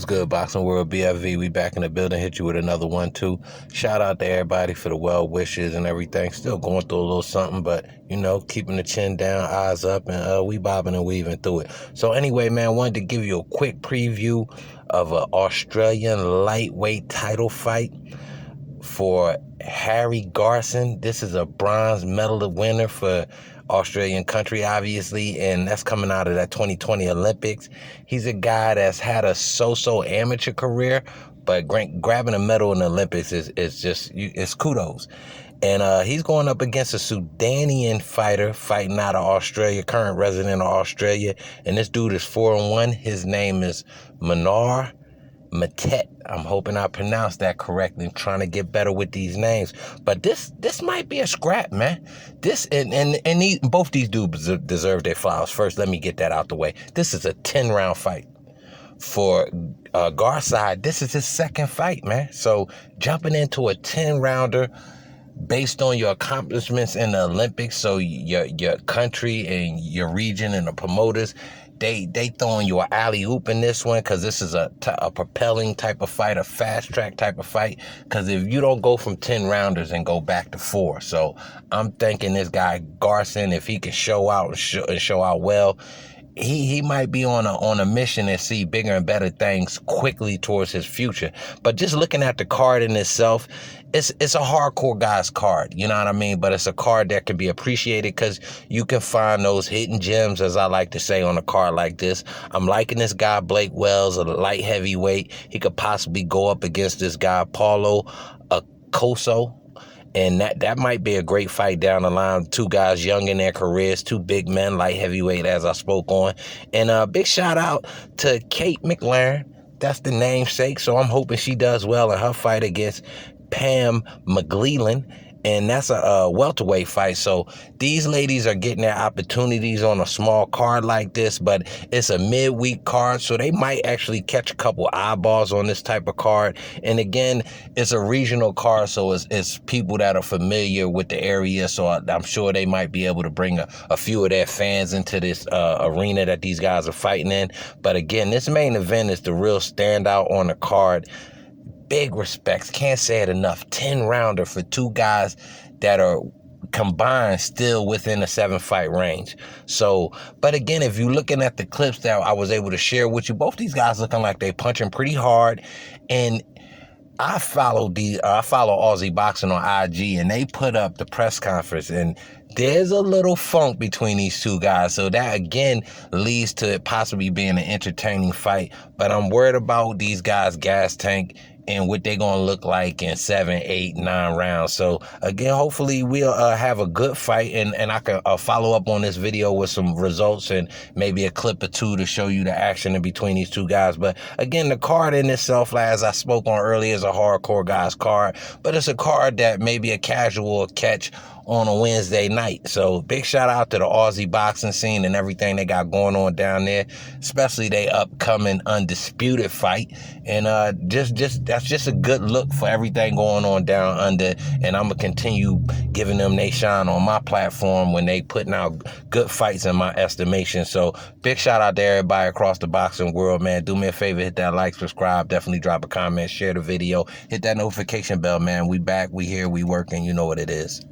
good, Boxing World BFV? We back in the building. Hit you with another one, too. Shout out to everybody for the well wishes and everything. Still going through a little something, but, you know, keeping the chin down, eyes up, and we bobbing and weaving through it. So anyway, man, wanted to give you a quick preview of an Australian lightweight title fight for Harry Garside. This is a bronze medal winner for Australian country, obviously, and that's coming out of that 2020 Olympics. He's a guy that's had a so-so amateur career, but grabbing a medal in the Olympics is just, it's kudos. And he's going up against a Sudanian fighter fighting out of Australia, current resident of Australia, and this dude is 4-1. His name is Manuer. Matet. I'm hoping I pronounced that correctly. I'm trying to get better with these names. But this might be a scrap, man. This and both these dudes deserve their flowers. First, let me get that out the way. This is a 10-round fight. For Garside, this is his second fight, man. So jumping into a 10-rounder based on your accomplishments in the Olympics, so your country and your region and the promoters, they throwing you an alley-oop in this one, because this is a propelling type of fight, a fast-track type of fight, because if you don't go from 10 rounders and go back to 4. So I'm thinking this guy Garside, if he can show out and show out well, he might be on a mission and see bigger and better things quickly towards his future. But just looking at the card in itself, it's a hardcore guy's card, you know what I mean? But it's a card that can be appreciated because you can find those hidden gems, as I like to say, on a card like this. I'm liking this guy Blake Wells, a light heavyweight. He could possibly go up against this guy Paulo Coso. And that might be a great fight down the line. Two guys young in their careers, two big men, light heavyweight, as I spoke on. And a big shout out to Kate McLaren. That's the namesake. So I'm hoping she does well in her fight against Pam McGleelan. And that's a welterweight fight. So these ladies are getting their opportunities on a small card like this, but it's a midweek card, so they might actually catch a couple eyeballs on this type of card. And again, it's a regional card, so it's people that are familiar with the area, so I'm sure they might be able to bring a few of their fans into this arena that these guys are fighting in. But again, this main event is the real standout on the card. Big respects, can't say it enough. 10-rounder for two guys that are combined still within a 7-fight range. So, but again, if you're looking at the clips that I was able to share with you, both these guys looking like they punching pretty hard. And I follow Aussie Boxing on IG, and they put up the press conference, and there's a little funk between these two guys. So that, again, leads to it possibly being an entertaining fight. But I'm worried about these guys' gas tank and what they're going to look like in 7, 8, 9 rounds. So, again, hopefully we'll have a good fight, and I can follow up on this video with some results and maybe a clip or two to show you the action in between these two guys. But, again, the card in itself, as I spoke on earlier, is a hardcore guy's card, but it's a card that maybe a casual will catch on a Wednesday night. So big shout out to the Aussie boxing scene and everything they got going on down there, especially they upcoming undisputed fight. And that's just a good look for everything going on down under. And I'm gonna continue giving them they shine on my platform when they putting out good fights in my estimation. So big shout out to everybody across the boxing world, man. Do me a favor, hit that like, subscribe, definitely drop a comment, share the video, hit that notification bell, man. We back, we here, we working, you know what it is.